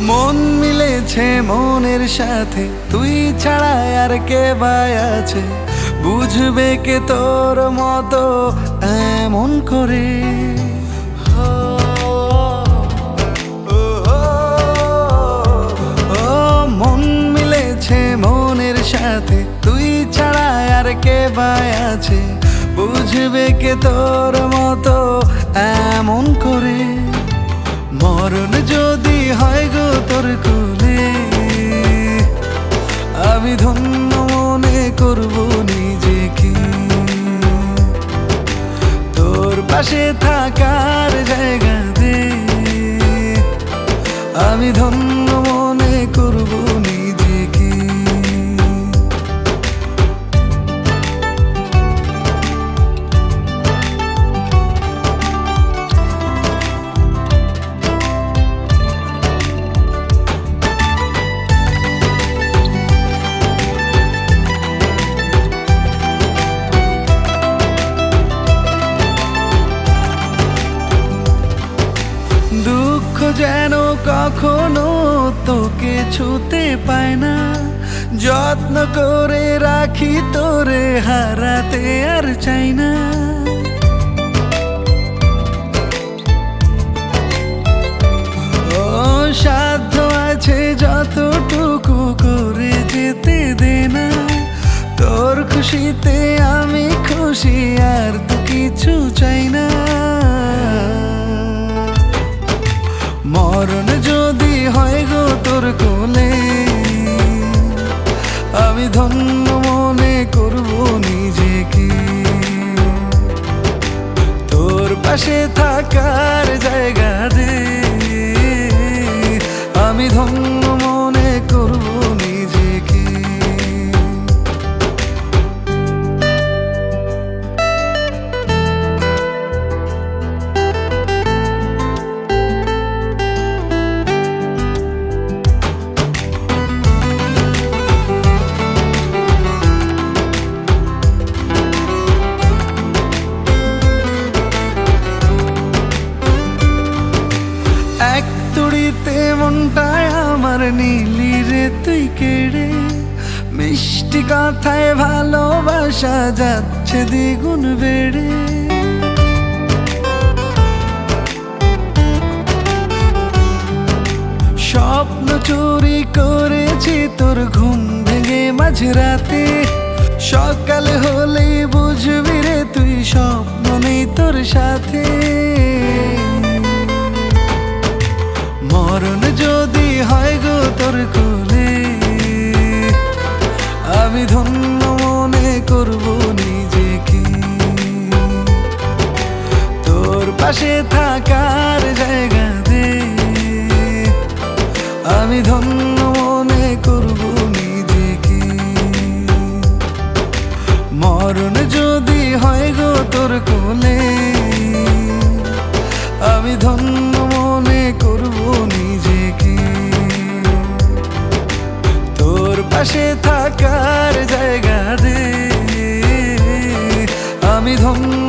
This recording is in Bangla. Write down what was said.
মন মিলেছে মনের সাথে, তুই ছাড়া আর কে বাই আছে? বুঝবে কে তোর মতো এমন করে? মন মিলেছে মনের সাথে, তুই ছাড়া আর কে বাই আছে? বুঝবে কে তোর মতো এমন করে? মরণ যদি হয় গো তোর কোলে, আমি ধন্য মনে করব নিজেকে। তোর পাশে থাকার জায়গা দে, আমি ধন্য মনে করব নিজেকে। দুঃখ যেন কখনো তোকে ছুতে পায় না, যত্ন করে রাখি তোরে, হারাতে আর চাই না। ও সাধ্য আছে যতটুকু করে যেতে দে না, তোর খুশিতে আমি খুশি, আর তো কিছু চাই না। মরণ যদি হয় গো তোর কোলে, আমি ধন্য মনে করব নিজেকে। তোর পাশে থাকার জায়গা দে, আমি ধন্য মনে করব নিজেকে। এক তুড়িতে মনটায় আমার নীলি রে তুই কেড়ে, মিষ্টি কথায় ভালোবাসা যাচ্ছে দ্বিগুণ বেড়ে। স্বপ্ন চুরি করেছি তোর ঘুম ভেঙে মাঝরাতে, সকাল হলেই বুঝবি রে তুই স্বপ্ন নেই তোর সাথে। মরণ যদি হয় গো তোর কোলে, আমি ধন্য মনে করব নিজেকে। তোর পাশে থাকার জায়গা দে, আমি ধন্য মনে করব নিজেকে। মরণ যদি হয় গো তোর কোলে, আমি ধন্য মনে করব নিজেকে। তোর পাশে থাকার জায়গা দে, আমি ধন্য